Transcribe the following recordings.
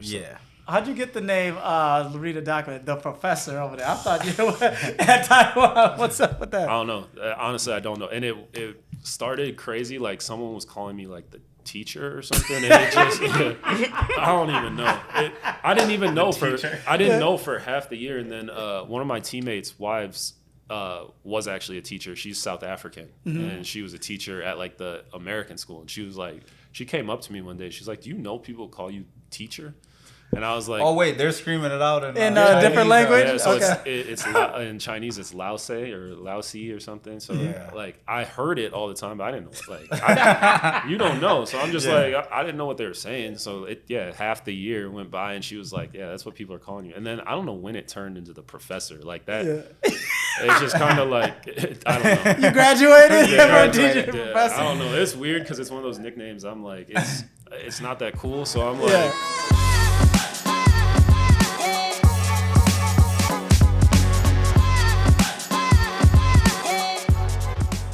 So. Yeah. How'd you get the name, read the document, the professor over there? I thought you were at Taiwan. What's up with that? I don't know. Honestly, I don't know. And it started crazy. Like someone was calling me like the teacher or something, and it just I don't even know. I didn't even know for half the year, and then one of my teammates' wives was actually a teacher. She's South African, and she was a teacher at like the American school, and she was like, she came up to me one day. She's like, "Do you know people call you teacher?" And I was like, "Oh wait, they're screaming it out in a different language." Yeah, so okay. it's in Chinese. It's Laosei or Laosi or something. So like I heard it all the time, but I didn't know. Like you don't know, so I'm just like I didn't know what they were saying. So half the year went by, and she was like, "Yeah, that's what people are calling you." And then I don't know when it turned into the professor like that. Yeah. It's just kind of like I don't know. You graduated? I don't know. It's weird because it's one of those nicknames. I'm like it's not that cool. So I'm like. Yeah.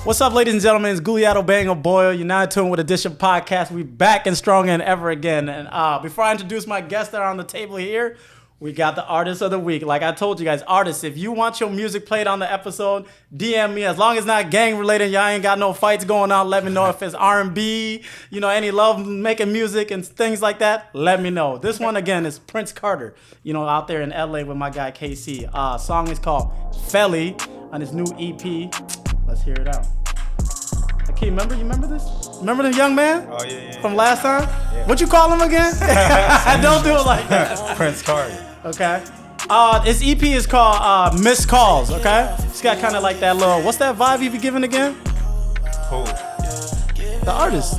What's up, ladies and gentlemen? It's Guliato Bang Boyle. You're now tuned with Edition Podcast. We back and stronger than ever again. And before I introduce my guests that are on the table here, we got the artist of the week. Like I told you guys, artists, if you want your music played on the episode, DM me. As long as it's not gang related, y'all ain't got no fights going on. Let me know if it's R&B, any love making music and things like that. Let me know. This one again is Prince Carter. Out there in LA with my guy KC. Song is called Felly on his new EP. Let's hear it out. Okay, you remember this? Remember the young man? Oh, yeah. From last time? Yeah. What you call him again? Don't do it like that. Prince Carter. Okay. His EP is called Missed Calls, okay? It's got kind of like that little, what's that vibe you be giving again? Who? The artist.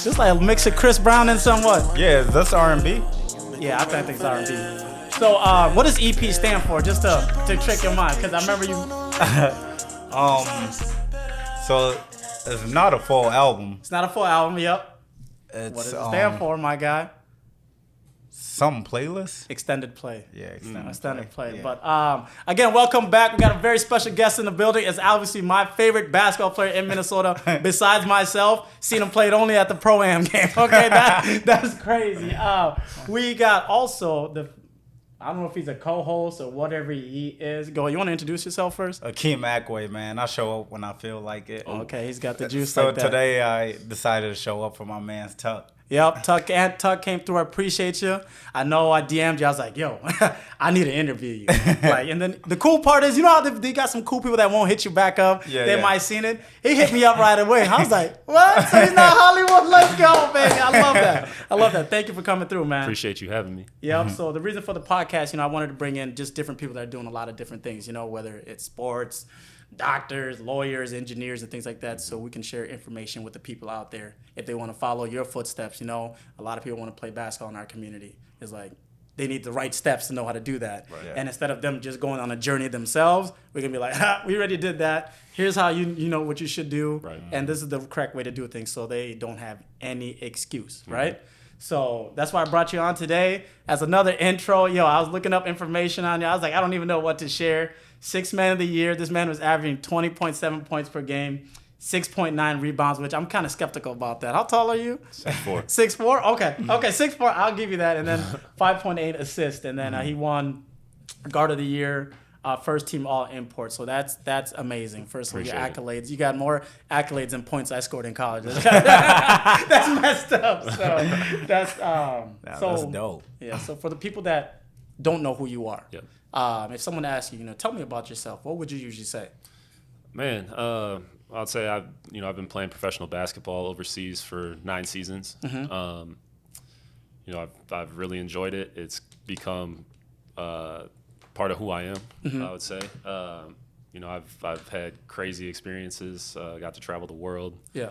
Just like a mix of Chris Brown and somewhat. Yeah, that's R&B. Yeah, I think it's R&B. So, what does EP stand for? Just to trick your mind, because I remember you. So it's not a full album. It's not a full album. Yep. It's, what does it stand for, my guy? Some playlist. Extended play. Yeah, extended play. Yeah. But again, welcome back. We got a very special guest in the building. It's obviously my favorite basketball player in Minnesota, besides myself. Seen him played only at the Pro-Am game. Okay, that's crazy. We got also I don't know if he's a co-host or whatever he is. Go. You want to introduce yourself first? Akeem Ackway, man. I show up when I feel like it. Okay, he's got the juice. So like that. Today I decided to show up for my man's Tuck. Yep, Tuck came through. I appreciate you. I know I DM'd you. I was like, yo, I need to interview you. And then the cool part is, how they got some cool people that won't hit you back up. They might have seen it. He hit me up right away. I was like, what? So he's not Hollywood. Let's go, baby. I love that. Thank you for coming through, man. Appreciate you having me. Yep. So the reason for the podcast, I wanted to bring in just different people that are doing a lot of different things, whether it's sports, doctors, lawyers, engineers, and things like that, so we can share information with the people out there if they want to follow your footsteps. A lot of people want to play basketball in our community. It's like they need the right steps to know how to do that. Right. And instead of them just going on a journey themselves, we can be like, we already did that. Here's how you know what you should do, right. And this is the correct way to do things, so they don't have any excuse, right? So that's why I brought you on today as another intro. I was looking up information on you. I was like, I don't even know what to share. 6th man of the year. This man was averaging 20.7 points per game, 6.9 rebounds, which I'm kind of skeptical about that. How tall are you? 6'4". 6'4"? Okay, 6'4". I'll give you that. And then 5.8 assists. And then he won guard of the year, first team all import. So that's amazing. First of all, your accolades. You got more accolades than points I scored in college. That's messed up. So that's dope. Yeah. So for the people that don't know who you are. Yep. If someone asks you, tell me about yourself, what would you usually say? Man, I'd say I've been playing professional basketball overseas for 9 seasons. Mm-hmm. I've really enjoyed it. It's become part of who I am. Mm-hmm. I would say. I've had crazy experiences. Got to travel the world. Yeah.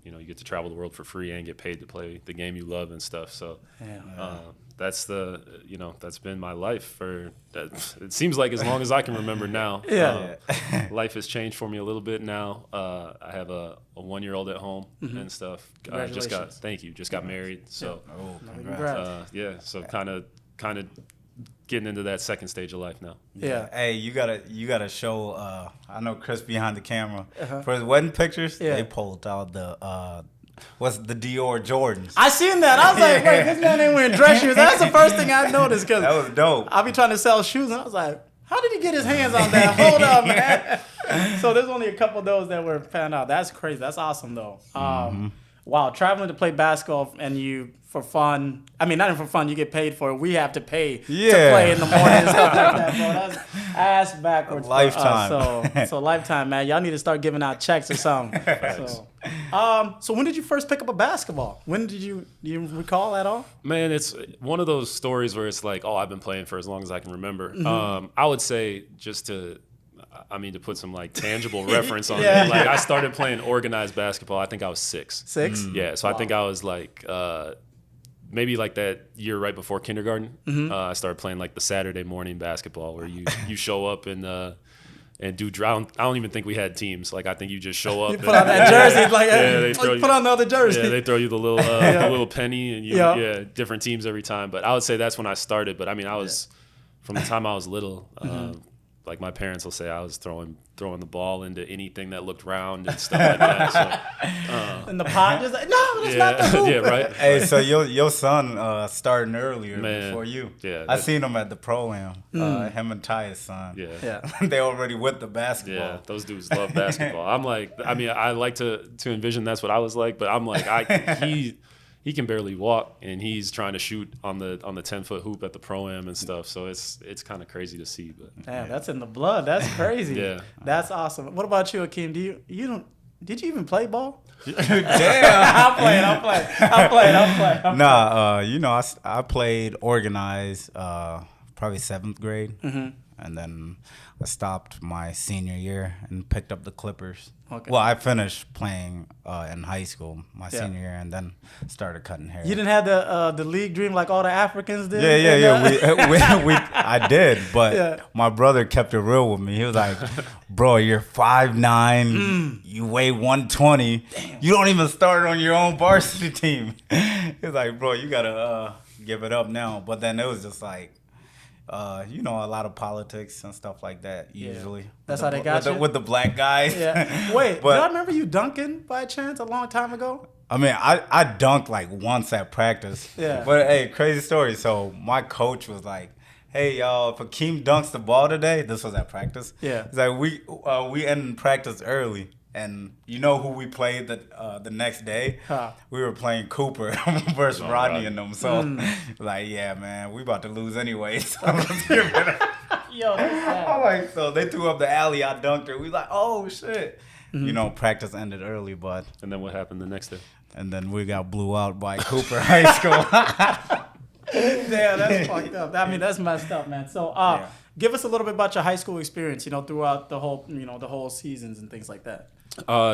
You get to travel the world for free and get paid to play the game you love and stuff. So that's that's been my life for it seems like as long as I can remember now. Life has changed for me a little bit now. I have a 1-year-old at home and stuff. Just got married. So congrats. So kind of getting into that second stage of life now. Yeah. Hey, you gotta show. I know Chris behind the camera for his wedding pictures. Yeah. They pulled out the was the Dior Jordans. I seen that. I was like, wait, this man ain't wearing dress shoes. That's the first thing I noticed because That was dope. I be trying to sell shoes and I was like, how did he get his hands on that? Hold up, man. So there's only a couple of those that were found out. That's crazy. That's awesome though. Wow, traveling to play basketball and you for fun. I mean, not even for fun. You get paid for it. We have to pay to play in the morning and stuff like that, bro. That's ass backwards. Lifetime. For us. So lifetime, man. Y'all need to start giving out checks or something. So when did you first pick up a basketball? When did do you recall at all? Man, it's one of those stories where it's like, oh, I've been playing for as long as I can remember. I would say just to put some like tangible reference on it. Like I started playing organized basketball. I think I was 6. 6? Yeah. So I think I was like maybe like that year right before kindergarten. I started playing like the Saturday morning basketball where you show up and do drown. I don't even think we had teams. Like I think you just show up. You put on that jersey, like they throw put on the other jersey. Yeah, they throw you the little the little penny and different teams every time. But I would say that's when I started. But I mean, I was from the time I was little. Like my parents will say, I was throwing the ball into anything that looked round and stuff like that. So, and the pot just like, no, that's not the hoop. Yeah, right. Hey, so your son starting earlier before you. Yeah, I seen him at the pro-am. Him and Ty's son. Yeah. They already with the basketball. Yeah, those dudes love basketball. I'm like, I like to envision that's what I was like, but I'm like, he can barely walk, and he's trying to shoot on the 10-foot hoop at the pro-am and stuff. So it's kind of crazy to see. But damn, that's in the blood. That's crazy. Yeah, that's awesome. What about you, Akeem? Did you even play ball? Damn, I'm playing. Nah, I played organized probably 7th grade, and then I stopped my senior year and picked up the Clippers. Okay. Well, I finished playing in high school my senior year, and then started cutting hair. You didn't have the league dream like all the Africans did? Yeah. I did, but my brother kept it real with me. He was like, bro, you're 5'9", you weigh 120. Damn. You don't even start on your own varsity team. He's like, bro, you got to give it up now. But then it was just like, a lot of politics and stuff like that usually. That's how they got you? With the black guys. Yeah. Wait, did I remember you dunking by chance a long time ago? I mean, I dunked like once at practice. Yeah. But hey, crazy story. So my coach was like, hey, y'all, if Akeem dunks the ball today, this was at practice. Yeah. He's like, we ended practice early. And you know who we played the next day? Huh. We were playing Cooper versus Rodney and them. So, like, yeah, man, we about to lose anyway. So let's give it up. Yo, that's sad. I'm like, so they threw up the alley, I dunked her. We like, oh, shit. Practice ended early, but. And then what happened the next day? And then we got blew out by Cooper High School. Damn, that's fucked up. I mean, that's messed up, man. So, give us a little bit about your high school experience, throughout the whole seasons and things like that.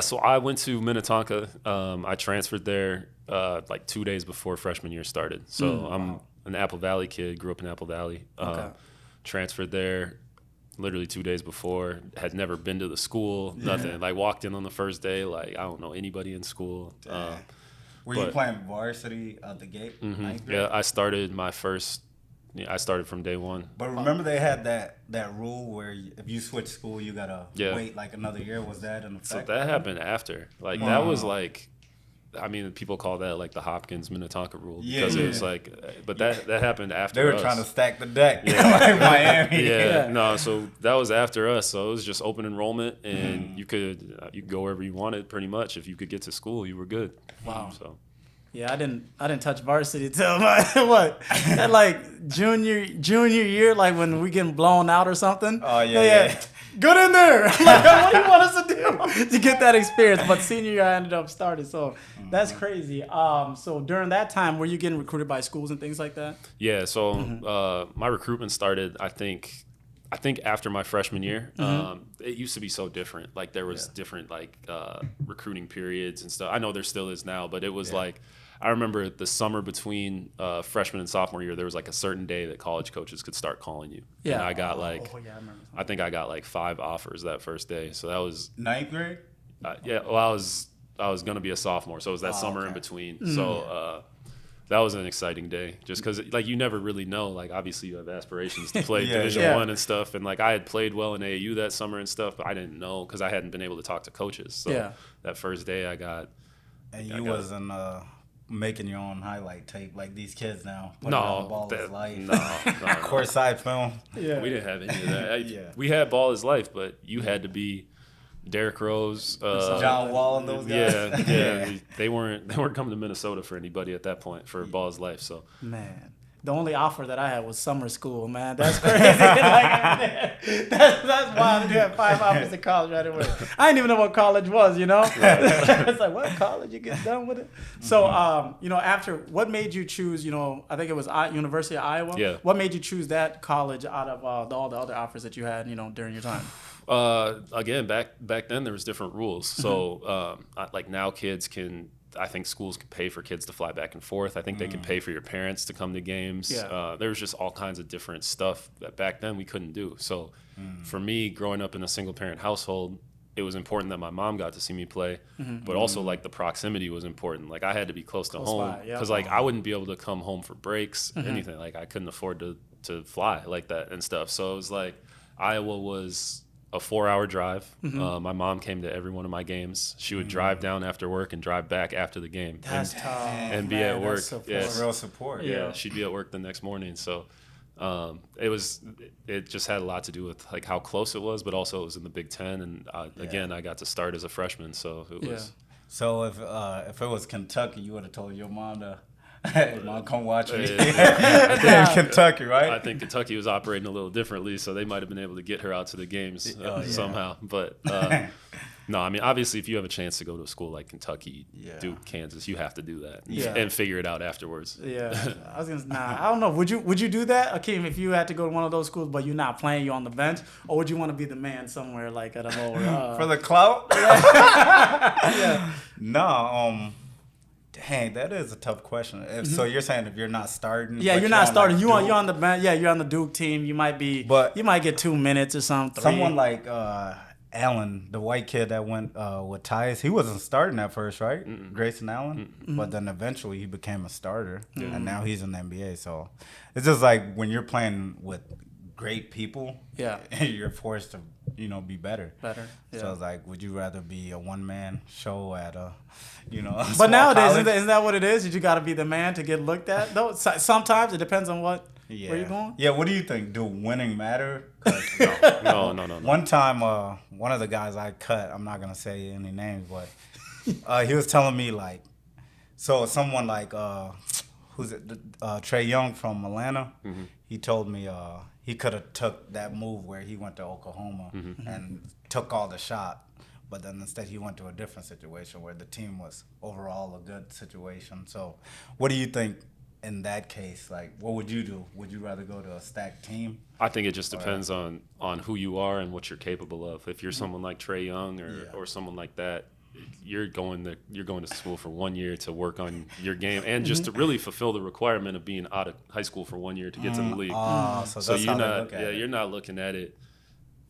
So I went to Minnetonka. I transferred there like 2 days before freshman year started. So I'm an Apple Valley kid, grew up in Apple Valley. Transferred there literally 2 days before, had never been to the school, nothing. Like walked in on the first day, like I don't know anybody in school. Were you playing varsity out the gate? Yeah, I started from day one. But remember they had that rule where if you switch school, you got to wait like another year. Was that in effect? So that happened after. Like that was like, people call that like the Hopkins Minnetonka rule because it was like, but that happened after They were us. trying to stack the deck like Miami. No, so that was after us. So it was just open enrollment, and you could go wherever you wanted pretty much. If you could get to school, you were good. Wow. So. Yeah, I didn't touch varsity till that like junior year, like when we getting blown out or something. Oh yeah. Good in there. Like, what do you want us to do to get that experience? But senior year, I ended up starting, so that's crazy. So during that time, were you getting recruited by schools and things like that? Yeah. So my recruitment started, I think after my freshman year. It used to be so different. Like there was different like recruiting periods and stuff. I know there still is now, but it was like, I remember the summer between freshman and sophomore year, there was like a certain day that college coaches could start calling you. Yeah. And I got I think I got like 5 offers that first day. So that was 9th grade. Well, I was going to be a sophomore, so it was that summer in between. So that was an exciting day, just because like you never really know. Like obviously you have aspirations to play Division I and stuff, and like I had played well in AAU that summer and stuff, but I didn't know because I hadn't been able to talk to coaches. So that first day I got And you wasn't making your own highlight tape like these kids now. No, Ball is life. no. Courtside film. Yeah. We didn't have any of that. Yeah. We had Ball is Life, but you had to be Derrick Rose, John Wall and those guys. Yeah. They weren't coming to Minnesota for anybody at that point for Ball is Life. So Man, the only offer that I had was summer school, man. That's crazy. That's wild. You have 5 offers in college right away. I didn't even know what college was, It's like, what college? You get done with it? So, after, what made you choose, I think it was University of Iowa? Yeah. What made you choose that college out of all the other offers that you had, during your time? Again, back then there was different rules. So, like now kids can. I think schools can pay for kids to fly back and forth. I think they can pay for your parents to come to games. Yeah. There was just all kinds of different stuff that back then we couldn't do. So for me, growing up in a single parent household, it was important that my mom got to see me play, but also like the proximity was important. Like I had to be close to home by, yeah. because like I wouldn't be able to come home for breaks, anything. Like I couldn't afford to fly like that and stuff. So it was like Iowa was a 4-hour drive. My mom came to every one of my games. She would drive down after work and drive back after the game. That's tough. And be man, at work. that's support. Yeah. Real support. Yeah, she'd be at work the next morning. So it just had a lot to do with like how close it was, but also it was in the Big Ten. And again, I got to start as a freshman. So it was. So if it was Kentucky, you would have told your mom to, hey, Mom, come watch me. Yeah. Kentucky, right? I think Kentucky was operating a little differently, so they might have been able to get her out to the games somehow. But no, I mean, obviously, if you have a chance to go to a school like Kentucky, Duke, Kansas, you have to do that and figure it out afterwards. Yeah, I was gonna. I don't know. Would you do that, Akeem, if you had to go to one of those schools, but you're not playing, you're on the bench, or would you want to be the man somewhere like at a lower? For the clout? No. Dang, that is a tough question. So you're saying if you're not starting? Yeah, you're not starting. You're on the bench. Yeah, you're on the Duke team. You might be. But you might get 2 minutes or something. Someone like Allen, the white kid that went with Tyus, he wasn't starting at first, right? Grayson Allen, but then eventually he became a starter, and now he's in the NBA. So it's just like when you're playing with great people, you're forced to be better. Yeah. So it's like, would you rather be a one-man show at a But nowadays, college? isn't that what it is? You got to be the man to get looked at. Though sometimes it depends on where you're going. Yeah, what do you think? Do winning matter? No. One time, one of the guys I cut, I'm not gonna say any names, but he was telling me like, so someone like who's it? Trey Young from Atlanta. He told me he could have took that move where he went to Oklahoma and took all the shot, but then instead he went to a different situation where the team was overall a good situation. So, what do you think? In that case, like, what would you do? Would you rather go to a stacked team? I think it just depends on who you are and what you're capable of. If you're someone like Trey Young or someone like that, you're going to school for 1 year to work on your game and just to really fulfill the requirement of being out of high school for 1 year to get to the league. So you're not you're not looking at it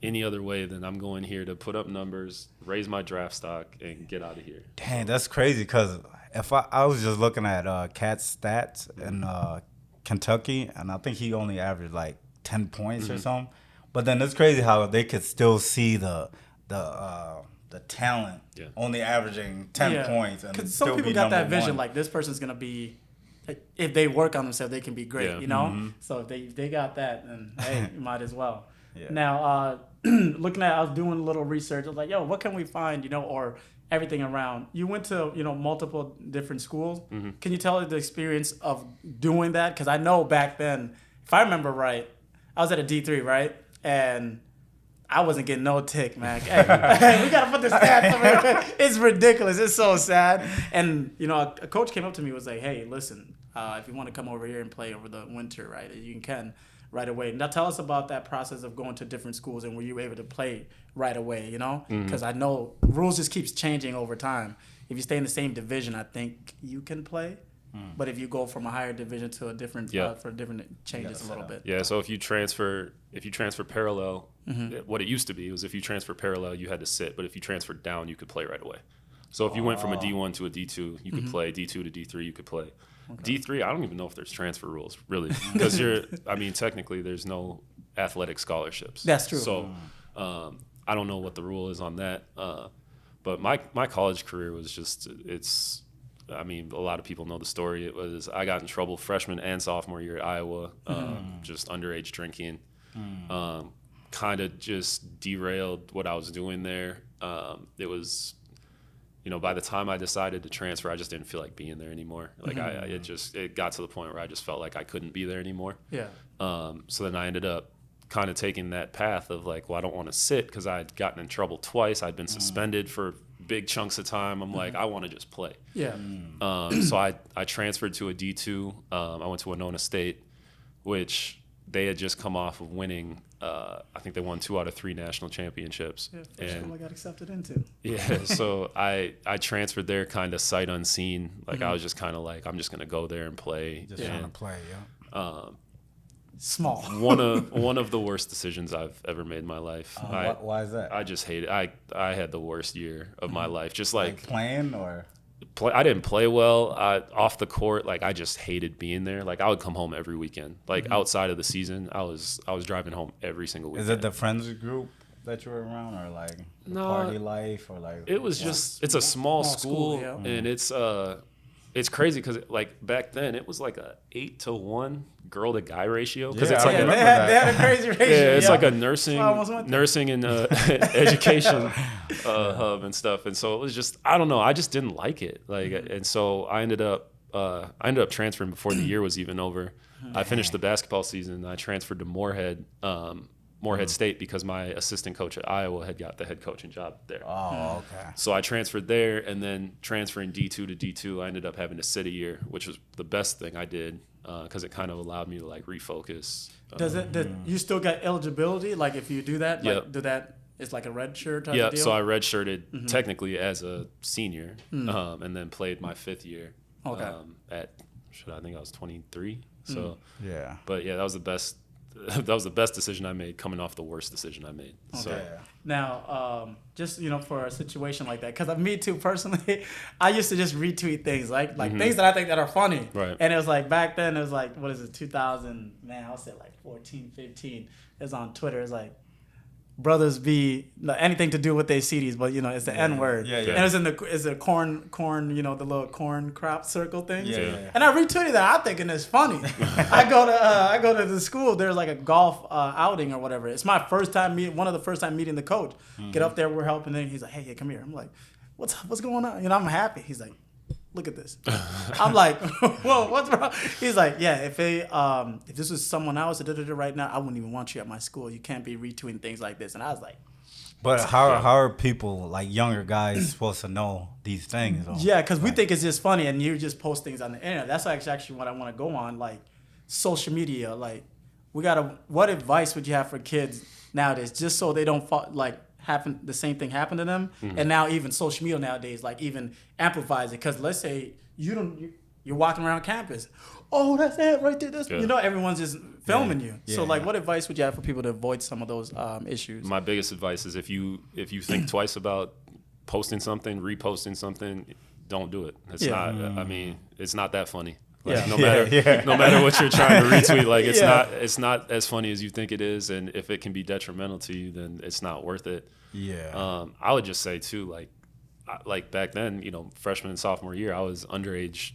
any other way than I'm going here to put up numbers, raise my draft stock, and get out of here. Dang, that's crazy because if I was just looking at Cat's stats in Kentucky, and I think he only averaged like 10 points or something. But then it's crazy how they could still see the talent only averaging 10 points. Because some people got that vision, like this person's going to be, if they work on themselves, they can be great, So if they got that, then hey, you might as well. Yeah. Now, looking at, I was doing a little research. I was like, yo, what can we find, or everything around. You went to, multiple different schools. Can you tell us the experience of doing that? Because I know back then, if I remember right, I was at a D3, right? And I wasn't getting no tick, man. Hey, we got to put the stats up here. It's ridiculous. It's so sad. And, a coach came up to me and was like, hey, listen, if you want to come over here and play over the winter, right, you can right away. Now tell us about that process of going to different schools and were you able to play right away, Because I know rules just keeps changing over time. If you stay in the same division, I think you can play. But if you go from a higher division to a different, for different, it changes a little bit. Yeah, so if you transfer parallel, what it used to be was if you transfer parallel, you had to sit. But if you transferred down, you could play right away. So if you went from a D1 to a D2, you could play. D2 to D3, you could play. Okay. D3, I don't even know if there's transfer rules, really. Because technically there's no athletic scholarships. That's true. So I don't know what the rule is on that. But my college career was just, I mean, a lot of people know the story. It was I got in trouble freshman and sophomore year at Iowa, just underage drinking. Kind of just derailed what I was doing there. It was, by the time I decided to transfer, I just didn't feel like being there anymore. Like it got to the point where I just felt like I couldn't be there anymore. Yeah. So then I ended up kind of taking that path of like, well, I don't want to sit because I'd gotten in trouble twice. I'd been suspended for big chunks of time. I'm like, I want to just play. Yeah. So I transferred to a D2. I went to Winona State, which they had just come off of winning. I think they won 2 out of 3 national championships. Yeah, first and time I got accepted into. yeah, so I transferred there kind of sight unseen. Like I was just kind of like, I'm just gonna go there and play. Just trying to play, yeah. Small. One of the worst decisions I've ever made in my life. Why is that? I just hate it. I had the worst year of my life. Just like playing or? I didn't play well off the court. Like I just hated being there. Like I would come home every weekend. Like outside of the season, I was driving home every single weekend. Is it the friends group that you were around, or like the party life, or like? It was just it's a small school, yeah. and it's crazy because like back then it was like a 8-to-1 girl to guy ratio because it's like I a, remember they had a crazy ratio. yeah, it's like a I almost went there. nursing and education hub and stuff, and so it was just I don't know, I just didn't like it, like, and so I ended up transferring before the year was even over. I finished the basketball season, and I transferred to Moorhead State because my assistant coach at Iowa had got the head coaching job there. Oh, okay. So I transferred there, and then transferring D2 to D2, I ended up having to sit a year, which was the best thing I did because it kind of allowed me to like refocus. Did you still got eligibility? Like if you do that, Yep. it's like a red shirt type Yeah, of deal? so I redshirted technically as a senior, and then played my 5th year. Okay. I think I was 23. So Yeah. but yeah, that was the best. That was the best decision I made, coming off the worst decision I made. So Okay. Now, just for a situation like that, because me too personally, I used to just retweet things like things that I think that are funny. Right. And it was like back then, it was like, what is it, 2000? Man, I'll say like 14, 15. It was on Twitter. It's like brothers be anything to do with their CDs, but it's the N word. Yeah, yeah. And it's a corn, the little corn crop circle thing. Yeah. And I retweeted that. I'm thinking it's funny. I go to the school. There's like a golf outing or whatever. It's my first time one of the first time meeting the coach. Get up there, we're helping him. He's like, hey, come here. I'm like, what's up? What's going on? I'm happy. He's like, look at this. I'm like, whoa, what's wrong? He's like, yeah, if this was someone else right now, I wouldn't even want you at my school. You can't be retweeting things like this. And I was like, But how are people, like younger guys, supposed to know these things? Though? yeah, because we think it's just funny, and you just post things on the internet. That's actually what I want to go on, like social media. Like, what advice would you have for kids nowadays, just so they don't happen the same thing happen to them? And now even social media nowadays like even amplifies it, because let's say you're walking around campus, oh, that's it right there, that's, everyone's just filming you. So what advice would you have for people to avoid some of those issues? my biggest advice is if you think twice about posting something, reposting something, don't do it. It's not. I mean, it's not that funny. Like, no matter what you're trying to retweet, like it's not as funny as you think it is, and if it can be detrimental to you, then it's not worth it. Yeah. I would just say too, like back then, freshman and sophomore year, I was underage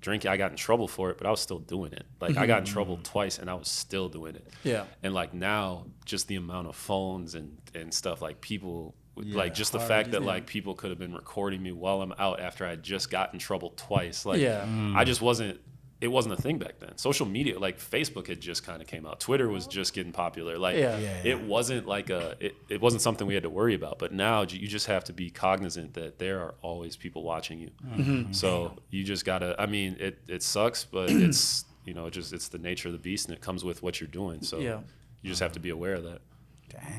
drinking. I got in trouble for it, but I was still doing it. Like I got in trouble twice, and I was still doing it. Yeah. And like now, just the amount of phones and stuff, like people. Yeah, like just the fact that like people could have been recording me while I'm out after I just got in trouble twice. Like I just wasn't. It wasn't a thing back then. Social media, like Facebook, had just kind of came out. Twitter was just getting popular. Like it wasn't like it wasn't something we had to worry about. But now you just have to be cognizant that there are always people watching you. So you just gotta. I mean, it sucks, but it's it's the nature of the beast, and it comes with what you're doing. So you just have to be aware of that.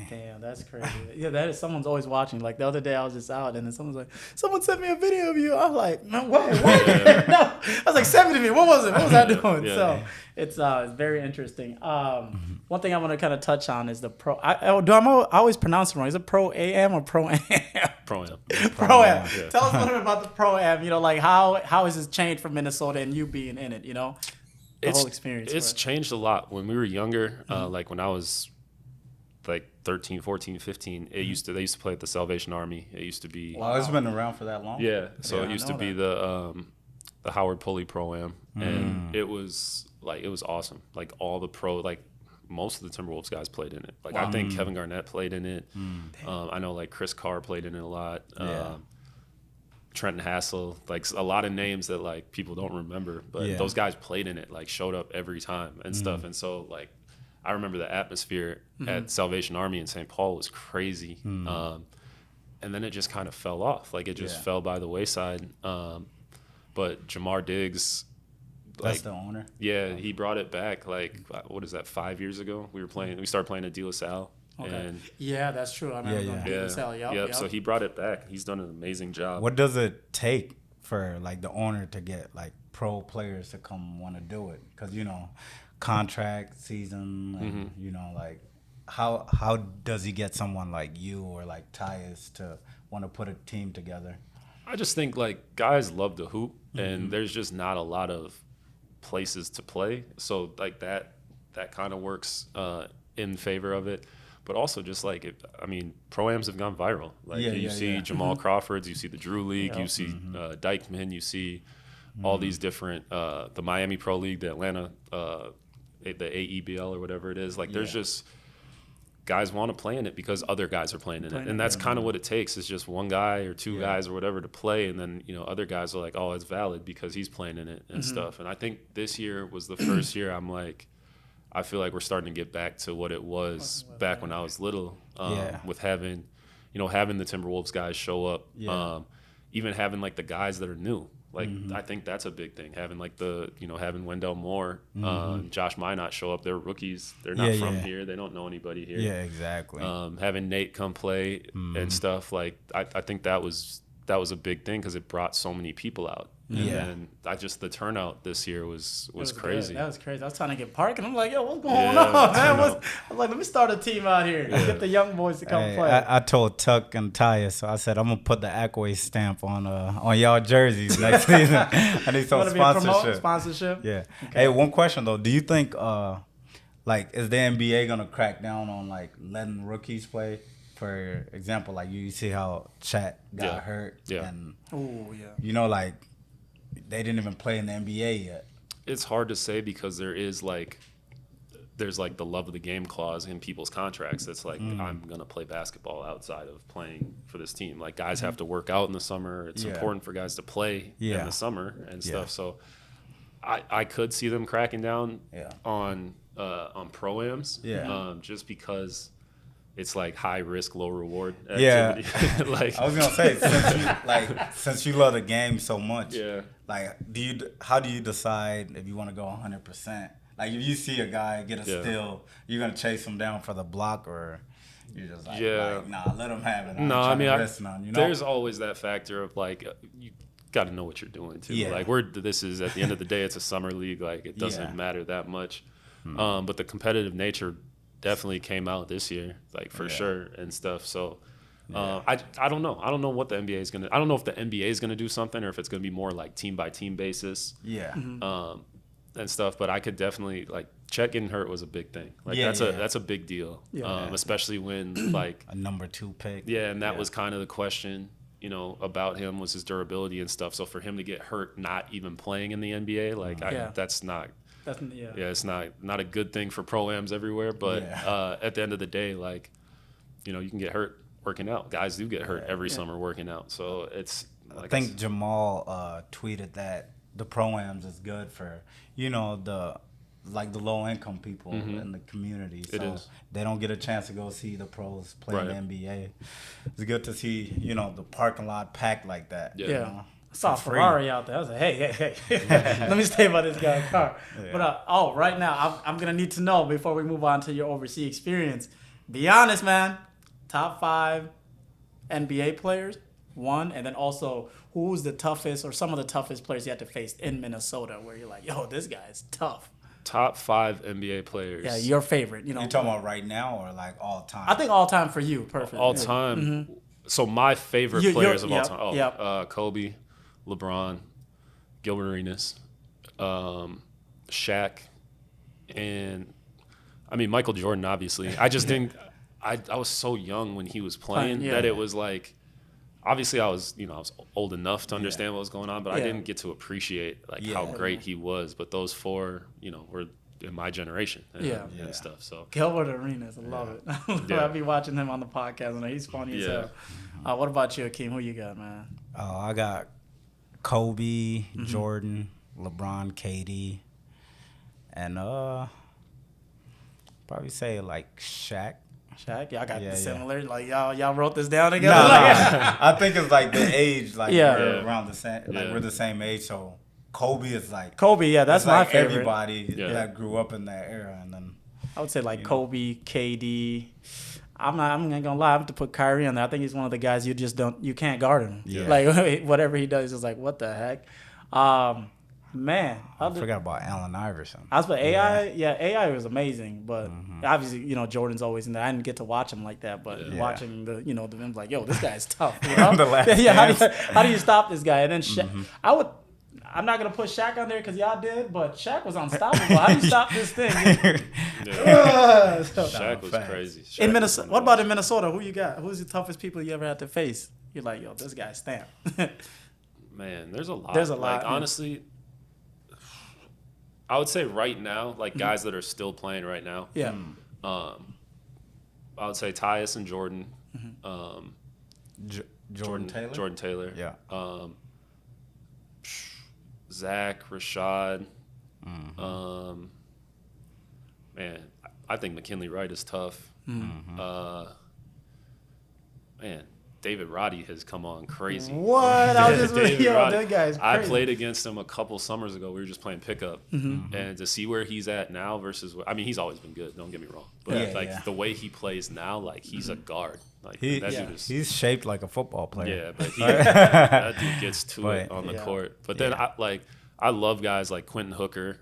Damn, that's crazy. Yeah, that is, someone's always watching. Like the other day I was just out, and then someone's like, someone sent me a video of you. I'm like, man, what? No. I was like, send it to me. What was it? What was I doing? So it's very interesting. One thing I want to kind of touch on is the pro. I always pronounce it wrong. Is it pro AM or pro AM? Pro am. Pro am. Yeah. Tell us a little bit about the pro am. Like how has this changed from Minnesota and you being in it? The whole experience. It's changed a lot. When we were younger, like when I was like 13, 14, 15, they used to play at the Salvation Army. It used to be. Wow, it's been around for that long. Yeah, so it used to be the the Howard Pulley Pro-Am, and it was awesome. Like all the most of the Timberwolves guys played in it. Like I think Kevin Garnett played in it. I know like Chris Carr played in it a lot. Trenton Hassel, like a lot of names that like people don't remember, but those guys played in it, like showed up every time and stuff. And so like I remember the atmosphere at Salvation Army in St. Paul was crazy. And then it just kind of fell off. Like it just fell by the wayside. But Jamar Diggs, that's the owner. Yeah, he brought it back. Like what is that? 5 years ago, we started playing at De La Salle. Okay. And yeah, that's true. I remember going to De La Salle. Yep. So he brought it back. He's done an amazing job. What does it take for like the owner to get like pro players to come want to do it? Because contract season, and, like how does he get someone like you or like Tyus to want to put a team together? I just think like guys love to hoop, and there's just not a lot of places to play. So like that kind of works in favor of it. But also just like pro-ams have gone viral. Like you see Jamal Crawford's, you see the Drew League, you see Dykeman, you see all these different the Miami Pro League, the Atlanta the AEBL or whatever it is. Like there's just guys want to play in it because other guys are playing in it. And that's kind of what it takes, is just one guy or two guys or whatever to play, and then other guys are like, oh, it's valid because he's playing in it and stuff. And I think this year was the first year I'm like, I feel like we're starting to get back to what it was back when I was little, with having the Timberwolves guys show up, even having like the guys that are new. Like I think that's a big thing. Having like having Wendell Moore, Josh Minot show up. They're rookies. They're not from here. They don't know anybody here. Yeah, exactly. Having Nate come play and stuff. Like I think that was a big thing because it brought so many people out. And the turnout this year was crazy. That was crazy. I was trying to get Park, and I'm like, yo, what's going on, man? I was like, let me start a team out here. Get the young boys to come play. I told Tuck and Tyus, so I said, I'm going to put the Ackway stamp on y'all jerseys next season. I need some sponsorship. Yeah. Okay. Hey, one question, though. Do you think, is the NBA going to crack down on, letting rookies play? For example, you see how Chat got hurt. Yeah. And, they didn't even play in the NBA yet. It's hard to say because there's the love of the game clause in people's contracts. That's like, I'm going to play basketball outside of playing for this team. Like guys have to work out in the summer. It's important for guys to play in the summer and stuff. So I could see them cracking down on pro-ams just because it's like high risk, low reward activity. Yeah. I was gonna say, since you love the game so much, how do you decide if you want to go 100%? Like if you see a guy get a steal, you're gonna chase him down for the block, or you're just like nah, let him have it. There's always that factor of you got to know what you're doing too. Yeah. This is at the end of the day, it's a summer league. Like it doesn't matter that much. But the competitive nature definitely came out this year, for sure and stuff. So I don't know. I don't know what the NBA is gonna. I don't know if the NBA is gonna do something or if it's gonna be more team by team basis. Yeah. And stuff. But I could definitely Chet getting hurt was a big thing. That's a big deal. Yeah. Especially when a number 2 pick. Yeah, and that was kind of the question. About him was his durability and stuff. So for him to get hurt, not even playing in the NBA, that's not. It's not a good thing for pro-ams everywhere, but at the end of the day, you can get hurt working out. Guys do get hurt every summer working out. So it's I think Jamal tweeted that the pro-ams is good for, the low income people in the community. So they don't get a chance to go see the pros play in the NBA. It's good to see, the parking lot packed like that. Yeah. I saw a Ferrari out there. I was like, hey. Let me stay by this guy's car. Yeah. But right now, I'm going to need to know before we move on to your overseas experience. Be honest, man. Top 5 NBA players, one, and then also who's the toughest or some of the toughest players you had to face in Minnesota where you're like, yo, this guy is tough. Top 5 NBA players. Yeah, your favorite. You talking about right now or all time? I think all time for you. Perfect. All time. Mm-hmm. So my favorite players of all time. Kobe. LeBron, Gilbert Arenas, Shaq, and Michael Jordan. Obviously, I just didn't. I was so young when he was playing that it was obviously I was old enough to understand what was going on, but I didn't get to appreciate like how great he was. But those four, were in my generation and stuff. So Gilbert Arenas, I love it. I'll be watching him on the podcast, and he's funny as hell. What about you, Akeem? Who you got, man? I got Kobe, Jordan, LeBron, KD, and probably say like Shaq. Shaq, y'all got the similar. Like y'all wrote this down together. I think it's like the age, like we're around the same, like we're the same age. So Kobe is like that's my like favorite. Everybody that grew up in that era, and then I would say like Kobe, KD. I'm not gonna lie. I have to put Kyrie on there. I think he's one of the guys you can't guard him. Yeah. Like whatever he does is like, what the heck, man. I forgot about Allen Iverson. I was AI. Yeah, AI was amazing, but obviously Jordan's always in there. I didn't get to watch him like that, but watching the the like, yo, this guy's tough. The last how do you stop this guy? And then I'm not gonna put Shaq on there because y'all did, but Shaq was unstoppable. How do you stop this thing? Shaq was crazy. Shaq in Minnesota, what about in Minnesota? Who you got? Who's the toughest people you ever had to face? You're like, yo, this guy's stamped. Man, there's a lot. There's a lot. Like, honestly, I would say right now, like guys that are still playing right now. Yeah. I would say Tyus and Jordan. Jordan Taylor. Jordan Taylor. Yeah. Zach, Rashad. Man, I think McKinley Wright is tough. Man, David Roddy has come on crazy. What? I was just David Roddy. That guy's crazy. I played against him a couple summers ago. We were just playing pickup, and to see where he's at now versus, he's always been good. Don't get me wrong, but the way he plays now, like he's a guard. Like that dude is, he's shaped like a football player. Yeah, but that dude gets to it on the court. But then I love guys like Quentin Hooker.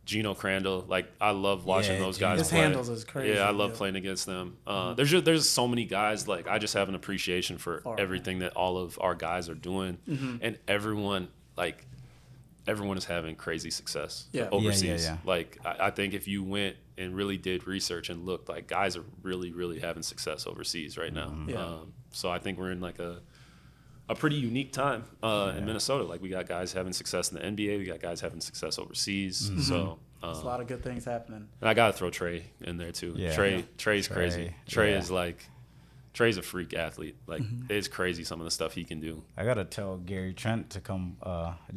Gino Crandall, like I love watching those guys. His play. handles is crazy. Yeah, I love playing against them. There's so many guys. Like I just have an appreciation for everything that all of our guys are doing, and everyone is having crazy success overseas. Like I think if you went and really did research and looked, like guys are really, really having success overseas right now. So I think we're in like a pretty unique time in Minnesota. Like we got guys having success in the NBA, we got guys having success overseas. So there's a lot of good things happening. And I gotta throw Trey in there too. Trey's crazy. Trey is like Trey's a freak athlete. Like it's crazy some of the stuff he can do. I gotta tell Gary Trent to come,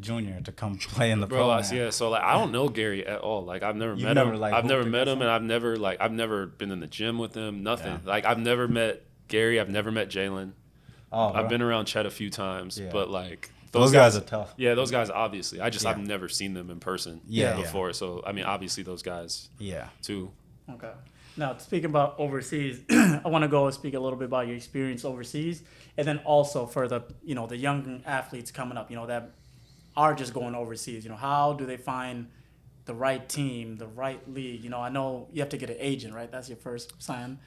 Junior, to come play in the program. So like I don't know Gary at all. Like I've never met him. I've never met him, and I've never been in the gym with him. Nothing. Yeah. Like I've never met Gary. I've never met Jalen. I've been around Chet a few times, but like those guys are tough. Yeah, those guys obviously. I've never seen them in person before. So I mean, obviously those guys. Too. Okay. Now speaking about overseas, I want to go and speak a little bit about your experience overseas, and then also for the the young athletes coming up, that are just going overseas. How do they find the right team, the right league? I know you have to get an agent, right? That's your first sign.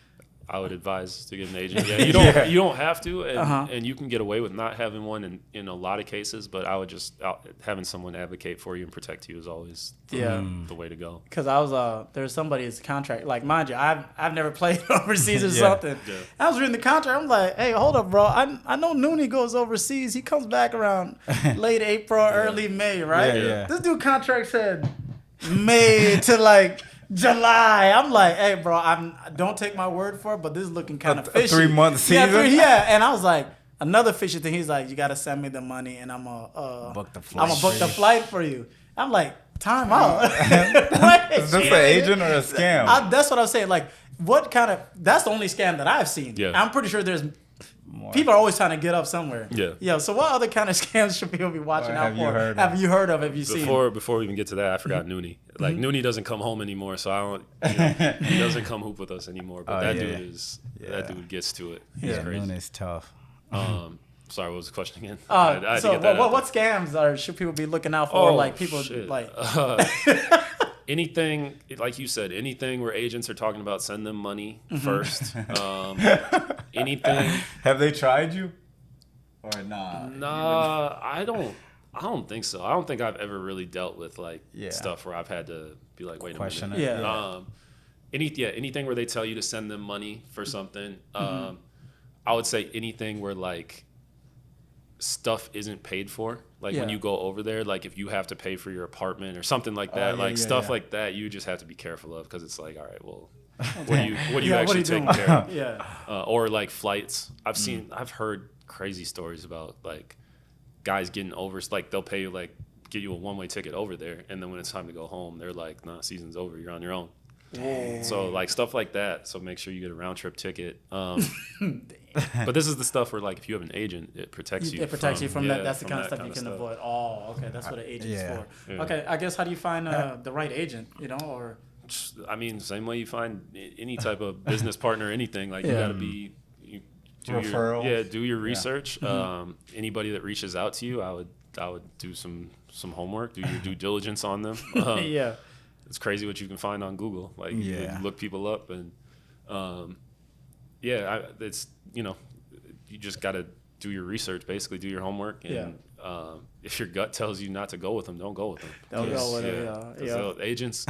I would advise to get an agent. Yeah, you don't have to, and you can get away with not having one in a lot of cases. But I would just having someone advocate for you and protect you is always the way to go. Because I was there's somebody's contract. Like mind you, I've never played overseas or something. Yeah. I was reading the contract. I'm like, hey, hold up, bro. I know Nooney goes overseas. He comes back around late April, early May, right? Yeah. This dude contract said May to like July. I'm like, hey, bro, don't take my word for it, but this is looking kind of fishy. A 3-month season? And I was like, another fishy thing. He's like, you got to send me the money, and I'm going to book the flight for you. I'm like, time out. Is this an agent or a scam? That's what I was saying. Like, that's the only scam that I've seen. Yeah. I'm pretty sure there's people are always trying to get up somewhere. Yeah. So what other kind of scams should people be watching out for? Have you heard of? Have you seen? Before we even get to that, I forgot Nooney. Like Nooney doesn't come home anymore, so I don't. He doesn't come hoop with us anymore. But that dude gets to it. He's crazy. Nooney's tough. Sorry, what was the question again? What scams should people be looking out for? Anything, like you said, anything where agents are talking about send them money first. Anything. Have they tried you? Or nah? Nah, I don't think so. I don't think I've ever really dealt with stuff where I've had to be like, wait a minute. Yeah. Anything where they tell you to send them money for something. I would say anything where like stuff isn't paid for. Like when Yeah. you go over there, like if you have to pay for your apartment or something like that, like that, you just have to be careful of, because it's like, all right, well, what are you actually taking care of? Yeah. Or like flights. I've heard crazy stories about like guys getting over, like they'll pay you, like get you a one-way ticket over there, and then when it's time to go home, they're like, nah, season's over, you're on your own. Whoa. So like stuff like that. So make sure you get a round trip ticket. But this is the stuff where like if you have an agent, it protects you. It protects you from that. That's the from kind of that stuff you can stuff. avoid. Oh, okay. That's what an agent is for. Yeah. Okay. I guess how do you find the right agent? You know, or I mean, same way you find any type of business partner, anything, like you gotta be. Referrals. Do your research. Anybody that reaches out to you, I would do some homework, do your due diligence on them. yeah. It's crazy what you can find on Google. Like you look people up, and it's you just gotta do your research, basically do your homework, and if your gut tells you not to go with them, don't go with them. Don't go with it. Yeah. So agents,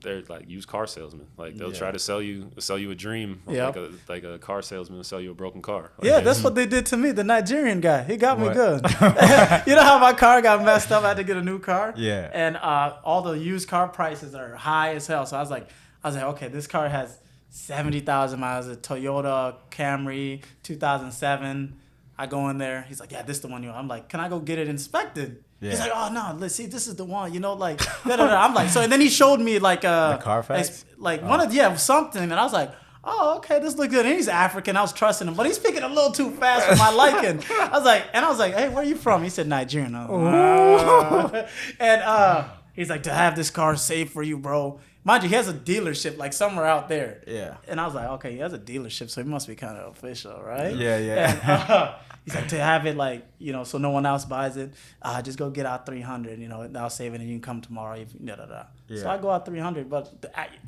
they're like used car salesmen. Like they'll try to sell you a dream, like a car salesman will sell you a broken car. Like, Yeah, that's what they did to me. The Nigerian guy, he got me good. You know how my car got messed up? I had to get a new car. Yeah. And all the used car prices are high as hell. So I was like, okay, this car has 70,000 miles. A Toyota Camry, 2007. I go in there. He's like, yeah, this is the one you want. I'm like, can I go get it inspected? Yeah. He's like, oh no, let's see, this is the one, like, da, da, da. I'm like, so, and then he showed me like the Carfax, something, and I was like, oh, okay, this looks good. And he's African, I was trusting him, but he's speaking a little too fast for my liking. I was like, hey, where are you from? He said Nigerian. And he's like, to have this car saved for you, bro. Mind you, he has a dealership like somewhere out there. Yeah. And I was like, okay, he has a dealership, so he must be kind of official, right? Yeah. And, he's like, to have it like, so no one else buys it, just go get out 300, and I'll save it and you can come tomorrow. Yeah. So I go out 300, but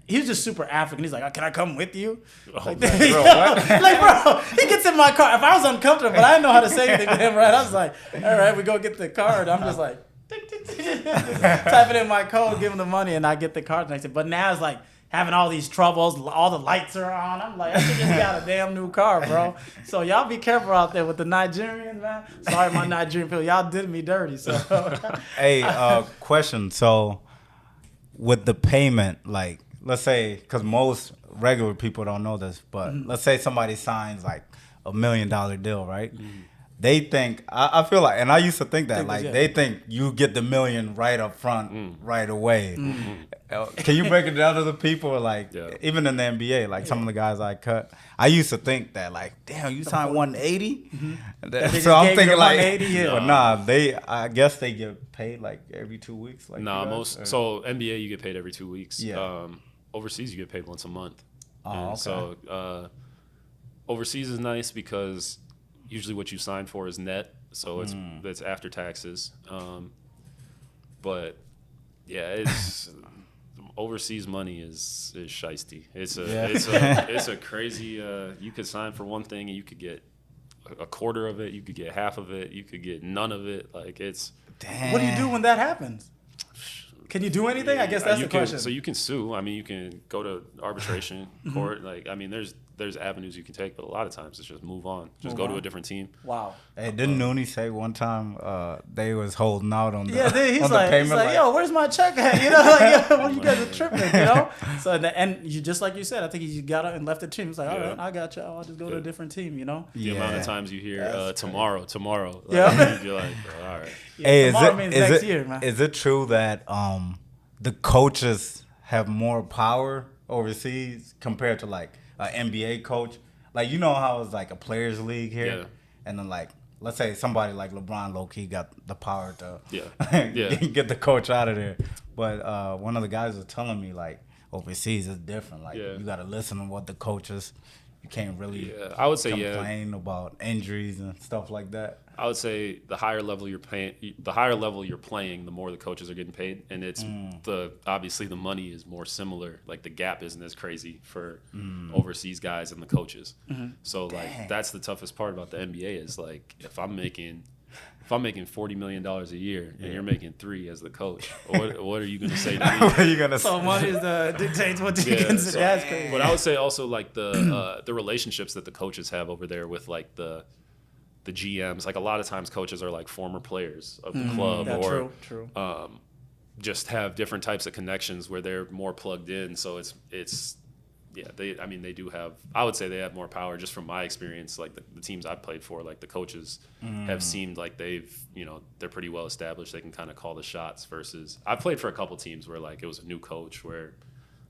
he was just super African. He's like, can I come with you? What? Bro, he gets in my car. If I was uncomfortable, but I didn't know how to say anything to him, right? I was like, all right, we go get the card. I'm just like, type it in my code, give him the money, and I get the card next day. But now it's like having all these troubles, all the lights are on. I'm like, I should just got a damn new car, bro. So y'all be careful out there with the Nigerians, man. Sorry, my Nigerian people, y'all did me dirty. So, hey, question. So, with the payment, like, let's say, because most regular people don't know this, but let's say somebody signs like $1 million deal, right? They think, I feel like, and I used to think that, they think you get the $1 million right up front, right away. Can you break it down to the people, like, even in the NBA, like some of the guys I cut, I used to think that, like, damn, you signed 180? So I'm thinking, like, but nah, I guess they get paid, like, every 2 weeks. Like so NBA, you get paid every 2 weeks. Yeah. Overseas, you get paid once a month. Oh, okay. So overseas is nice because usually what you sign for is net, so it's after taxes. But yeah, it's overseas money is shiesty. It's a crazy. You could sign for one thing and you could get a quarter of it. You could get half of it. You could get none of it. Like it's. Damn. What do you do when that happens? Can you do anything? I guess that's the question. So you can sue. I mean, you can go to arbitration court. Like, I mean, there's avenues you can take, but a lot of times it's just move on. Just go to a different team. Wow. Hey, didn't Nooney say one time they was holding out on the he's on like, the payment? he's like, yo, where's my check at? Like, yo, you guys are tripping, So and you just like you said, I think he got up and left the team. He's like, all right, I got you. I'll just go to a different team, The amount of times you hear tomorrow. Like, you're like, all right. Hey, is it true that the coaches have more power overseas compared to like an NBA coach? Like, you know how it's like a players league here, and then like let's say somebody like LeBron low-key got the power to get the coach out of there. But one of the guys was telling me like overseas is different. Like you got to listen to what the coaches. You can't really I would say complain about injuries and stuff like that. I would say the higher level you're playing, the more the coaches are getting paid, and it's obviously the money is more similar. Like the gap isn't as crazy for overseas guys and the coaches. So like that's the toughest part about the NBA is like if I'm making $40 million a year and you're making $3 million as the coach, what are you gonna say to me? What are you gonna say? So money dictates what you consider. That's crazy. But I would say also like the relationships that the coaches have over there with like the the GMs. Like a lot of times coaches are like former players of the club or true. Just have different types of connections where they're more plugged in. So it's yeah, they do have, I would say they have more power just from my experience. Like the teams I've played for, like the coaches have seemed like they've, they're pretty well established. They can kind of call the shots versus I've played for a couple teams where like it was a new coach where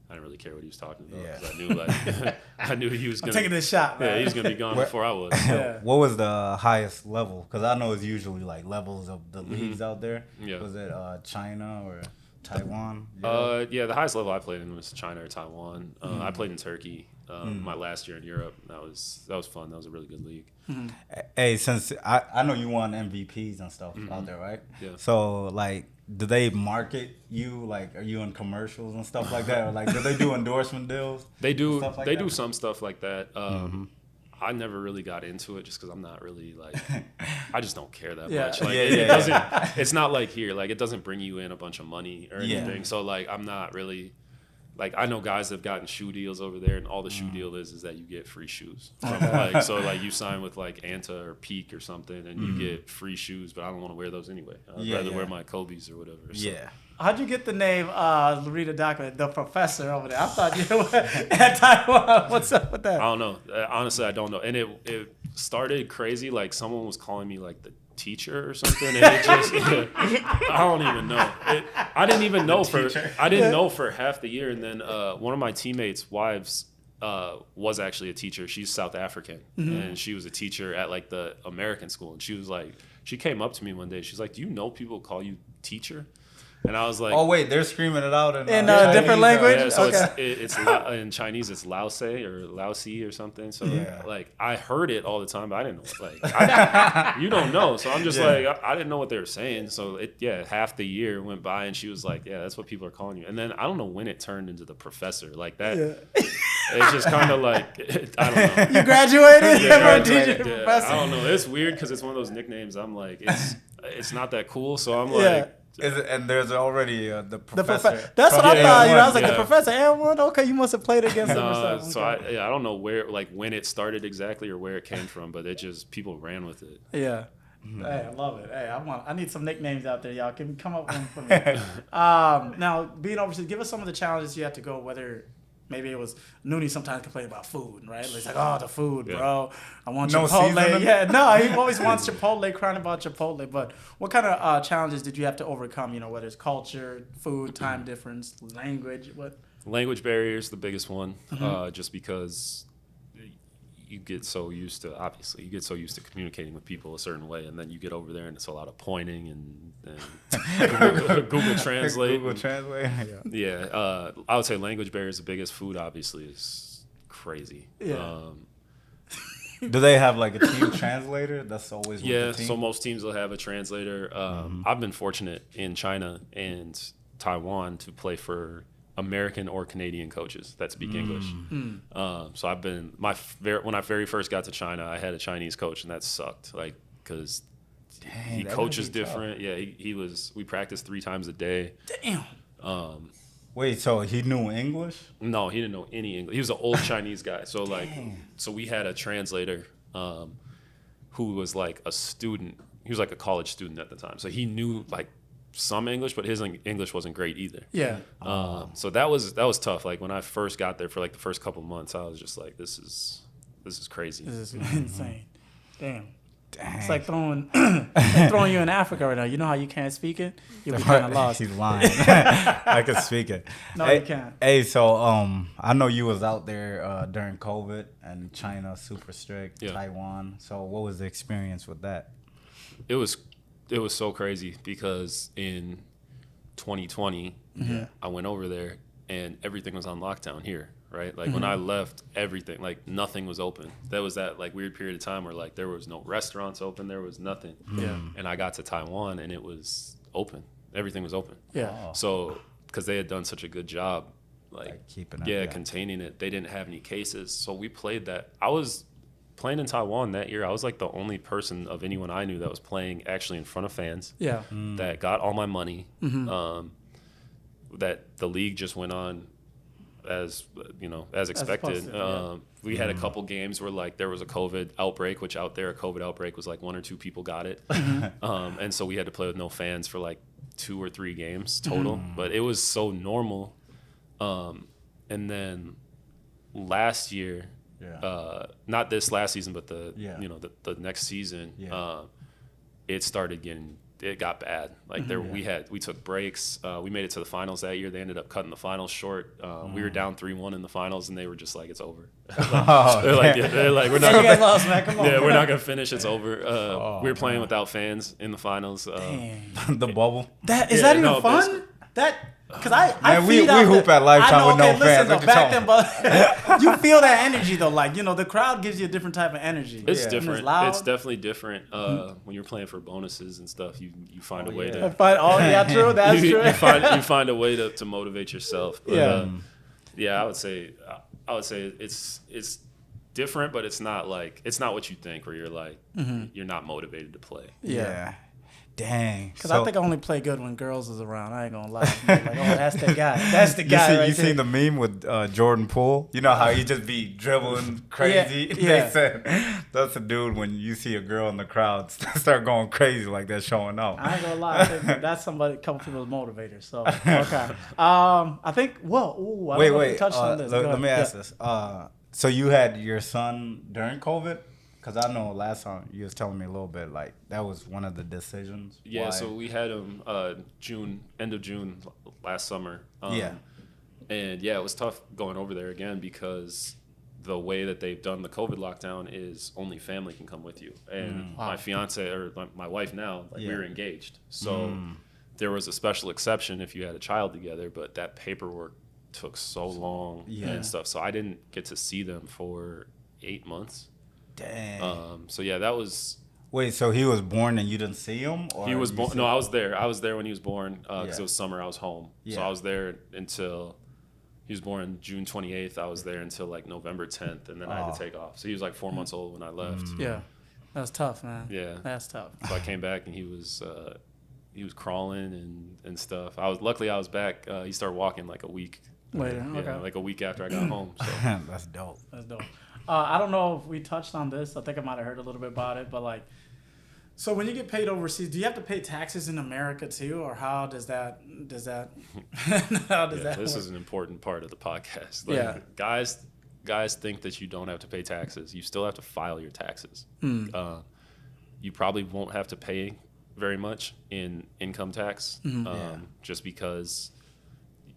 I didn't really care what he was talking about. Yeah. 'Cause I knew like, I knew he was going to. Taking this shot, man. Yeah, he was going to be gone before I was. Yeah. What was the highest level? Because I know it's usually like levels of the leagues out there. Yeah. Was it China or Taiwan? Yeah, the highest level I played in was China or Taiwan. I played in Turkey my last year in Europe. That was fun. That was a really good league. Hey, since I know you won MVPs and stuff out there, right? Yeah. So like, do they market you? Like, are you in commercials and stuff like that? Or like, do they do endorsement deals? They do. Stuff like They that? do some stuff like that. I never really got into it just because I'm not really like, I just don't care that Yeah. much. Like, Yeah, it yeah, doesn't. It's not like here. Like, it doesn't bring you in a bunch of money or Yeah. anything. So like, I'm not really. Like, I know guys that have gotten shoe deals over there, and all the shoe deal is that you get free shoes. So like you sign with like Anta or Peak or something, and you get free shoes. But I don't want to wear those anyway. I'd Yeah, rather yeah. wear my Kobe's or whatever. So. Yeah. How'd you get the name read a document, the professor over there? I thought you were at Taiwan. What's up with that? I don't know. Honestly, I don't know. And it started crazy. Like someone was calling me like the teacher or something, and it just I don't even know. I didn't even know for half the year, and then one of my teammates' wives was actually a teacher. She's South African, and she was a teacher at like the American school, and she was like, she came up to me one day. She's like, "Do you know people call you teacher?" And I was like, Oh wait, they're screaming it out in a different language? Yeah, so Okay. it's in Chinese it's Laose or Laosi or something. So Yeah. like I heard it all the time, but I didn't know. Like you don't know, so I'm just like I didn't know what they were saying. So half the year went by, and she was like, "Yeah, that's what people are calling you." And then I don't know when it turned into the professor like that. Yeah. It's just kind of like I don't know. You graduated Yeah, from teacher to yeah, professor. I don't know. It's weird because it's one of those nicknames. I'm like, it's not that cool. So I'm like. Is it, and there's already the The professor. That's what I Yeah, thought. yeah, I was like, yeah. the professor Aaron. Okay, you must have played against him or No, something. so Okay. I don't know where, like, when it started exactly or where it came from, but it just people ran with it. Yeah. Hey, I love it. Hey, I need some nicknames out there, y'all. Can you come up with them for me? Now, being overseas, give us some of the challenges you had to go, whether maybe it was Nooney sometimes complain about food, right? It's like, oh, the food, Yeah. bro. I want No Chipotle. seasoning? Yeah, no, he always wants Chipotle, crying about Chipotle. But what kind of challenges did you have to overcome, whether it's culture, food, time difference, language, what? Language barrier is the biggest one, just because you get so used to communicating with people a certain way, and then you get over there and it's a lot of pointing and Google Translate. Google Translate. Yeah. Yeah, I would say language barrier is the biggest. Food obviously is crazy. Yeah. Do they have like a team translator? That's always with Yeah, the team? so most teams will have a translator. I've been fortunate in China and Taiwan to play for American or Canadian coaches that speak English. So I've been when I very first got to China, I had a Chinese coach, and that sucked, like because he that coaches would be tough. different. Yeah, we practiced 3 times a day. Damn. Wait, so he knew English? No, he didn't know any English. He was an old Chinese guy. So so we had a translator who was like a student. He was like a college student at the time. So he knew like some English, but his English wasn't great either. Yeah. So that was tough. Like when I first got there for like the first couple months, I was just like, this is crazy. This is insane. Damn. Dang. It's like throwing you in Africa right now. You know how you can't speak it? You'll be kind of lost. He's lying. I can speak it. No, hey, you can't. Hey, so I know you was out there during COVID and China super strict, Yeah. Taiwan. So what was the experience with that? It was so crazy because in 2020, I went over there and everything was on lockdown here, right? Like when I left, everything, like nothing was open. There was that like weird period of time where like there was no restaurants open, there was nothing. Yeah. And I got to Taiwan and it was open. Everything was open. Yeah. So because they had done such a good job, like keeping it. containing it, they didn't have any cases. So we played that. I was playing in Taiwan that year. I was like the only person of anyone I knew that was playing actually in front of fans. Yeah. That got all my money. That the league just went on. as as expected. supposed to, We had a couple games where like there was a COVID outbreak, which out there a COVID outbreak was like 1 or 2 people got it, and so we had to play with no fans for like 2 or 3 games total. But it was so normal. And then last year, not this last season, but the next season, it got bad. Like we took breaks. We made it to the finals that year. They ended up cutting the finals short. We were down 3-1 in the finals, and they were just like, "It's over." They're like, "We're not gonna lost, man. Come on. Yeah, we're not gonna finish. It's over." We were playing without fans in the finals. The bubble. Is that even fun? basically. Because I Man, we feed off hoop the- at Lifetime I know, with no okay, listen, fans. though, What you back talking then, but you feel that energy though. Like the crowd gives you a different type of energy. It's When different. It's loud. It's definitely different. When you're playing for bonuses and stuff, you find a way yeah. to But true. That's true. you find a way to motivate yourself. But, I would say it's different, but it's not what you think, where you're like you're not motivated to play. Yeah. Dang. Because I think I only play good when girls is around. I ain't gonna lie. Like, oh, that's the guy. That's the guy. You seen the meme with Jordan Poole? You know how he just be dribbling crazy? Yeah. They said that's a dude when you see a girl in the crowd start going crazy like that showing up. I ain't gonna lie. I think that's a couple people's motivators. So okay. I think. Well, I don't know if we touched on this. Let me ask this. So you had your son during COVID? Because I know last time you was telling me a little bit, like, that was one of the decisions. Yeah, why. so we had him end of June last summer. And it was tough going over there again because the way that they've done the COVID lockdown is only family can come with you. And my fiance, or my wife now, we were engaged. So there was a special exception if you had a child together, but that paperwork took so long and stuff. So I didn't get to see them for 8 months. Dang. That was. Wait, so he was born and you didn't see him? Or He was born. No, I was there. I was there when he was born because it was summer. I was home, Yeah. so I was there until he was born June 28th. I was there until like November 10th, and then I had to take off. So he was like 4 months old when I left. Yeah, that's tough, man. Yeah, that's tough. So I came back and he was crawling and stuff. Luckily I was back. He started walking like a week later. Like a week after I got home. So. That's dope. That's dope. I don't know if we touched on this. I think I might have heard a little bit about it, but like, so when you get paid overseas, do you have to pay taxes in America too, or how does that This work? is an important part of the podcast. Like, guys think that you don't have to pay taxes. You still have to file your taxes. You probably won't have to pay very much in income tax, just because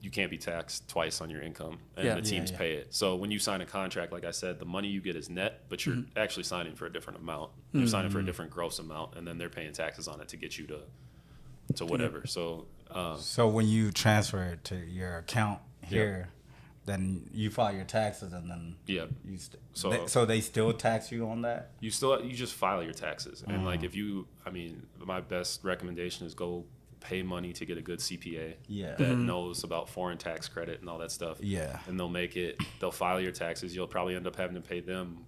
you can't be taxed twice on your income, and the teams pay it. So when you sign a contract, like I said, the money you get is net, but you're actually signing for a different amount. You're signing for a different gross amount, and then they're paying taxes on it to get you to whatever. So so when you transfer it to your account here, then you file your taxes, and then so they still tax you on that. You just file your taxes, and like my best recommendation is go pay money to get a good CPA that knows about foreign tax credit and all that stuff. Yeah. And they'll file your taxes. You'll probably end up having to pay them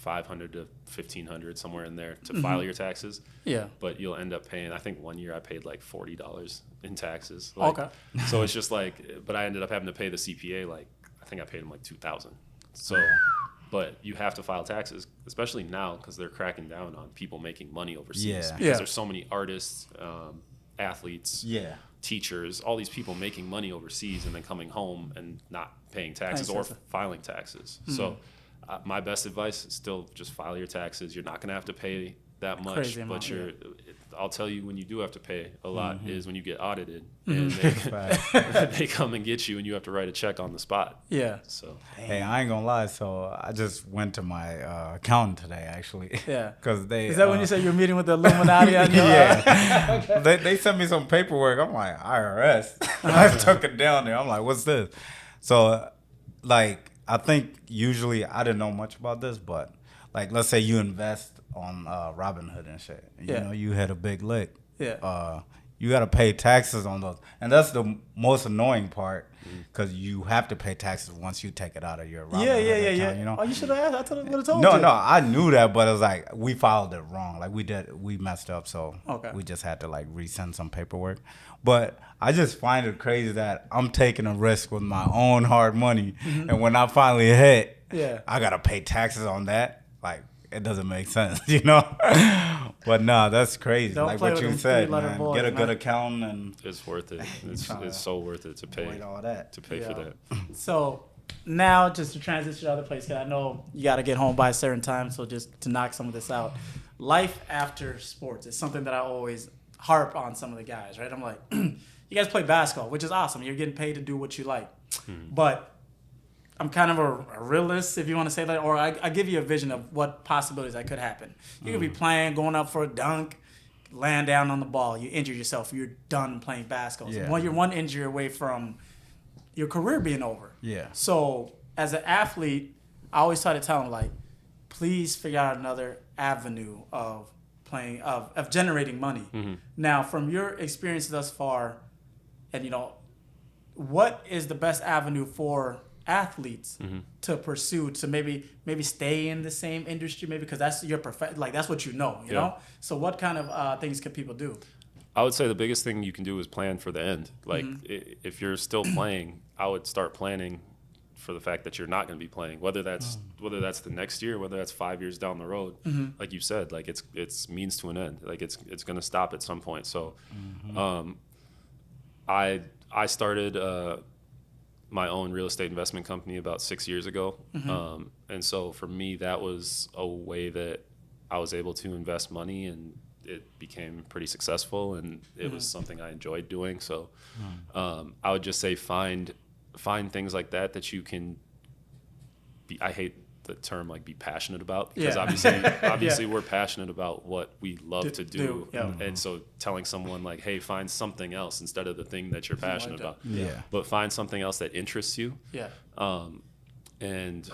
$500 to $1,500 somewhere in there to file your taxes. Yeah. But you'll end up paying, I think one year I paid like $40 in taxes. Okay. So it's just like, but I ended up having to pay the CPA, like, I think I paid him like $2,000. So, but you have to file taxes, especially now because they're cracking down on people making money overseas. Because there's so many artists, athletes, teachers, all these people making money overseas and then coming home and not paying taxes or filing taxes. So my best advice is still just file your taxes. You're not going to have to pay that much, but I'll tell you when you do have to pay a lot is when you get audited and they come and get you and you have to write a check on the spot. Yeah. So hey, I ain't gonna lie. So I just went to my accountant today, actually. Yeah. Because is that when you said you're meeting with the Illuminati? They sent me some paperwork. I'm like, IRS. I took it down there. I'm like, what's this? So, like, I think usually I didn't know much about this, but like, let's say you invest on Robinhood and shit. You know, you hit a big lick. Yeah. you got to pay taxes on those. And that's the most annoying part because you have to pay taxes once you take it out of your Robinhood account, you know? Oh, you should have asked. I would have told No, you. no, I knew that, but it was like we filed it wrong. Like we messed up, so we just had to like resend some paperwork. But I just find it crazy that I'm taking a risk with my own hard money, and when I finally hit, I gotta pay taxes on that. Like it doesn't make sense, you know. But no, that's crazy. Don't like play what with you them said, three-letter man. Get a boys, good man. accountant and It's worth it. It's so worth it to pay avoid all that. to pay for that. So now, just to transition to other place, because I know you got to get home by a certain time. So just to knock some of this out, life after sports is something that I always harp on some of the guys. Right? I'm like, you guys play basketball, which is awesome. You're getting paid to do what you like, but I'm kind of a realist, if you want to say that, or I give you a vision of what possibilities that could happen. You could be playing, going up for a dunk, land down on the ball, you injure yourself, you're done playing basketball. Yeah. So you're one injury away from your career being over. Yeah. So as an athlete, I always try to tell them, like, please figure out another avenue of playing, of generating money. Now, from your experience thus far, and what is the best avenue for athletes to pursue to maybe stay in the same industry, maybe because that's your that's what you know. So what kind of things can people do? I would say the biggest thing you can do is plan for the end. Like if you're still playing, I would start planning for the fact that you're not going to be playing, whether that's the next year, whether that's 5 years down the road. Like you said, like it's means to an end. Like it's going to stop at some point. So I started my own real estate investment company about 6 years ago. And so for me, that was a way that I was able to invest money, and it became pretty successful, and it was something I enjoyed doing. So I would just say find things like that you can be, I hate the term like be passionate about, because obviously we're passionate about what we love to do. And so telling someone like, hey, find something else instead of the thing that you're passionate about. But find something else that interests you. And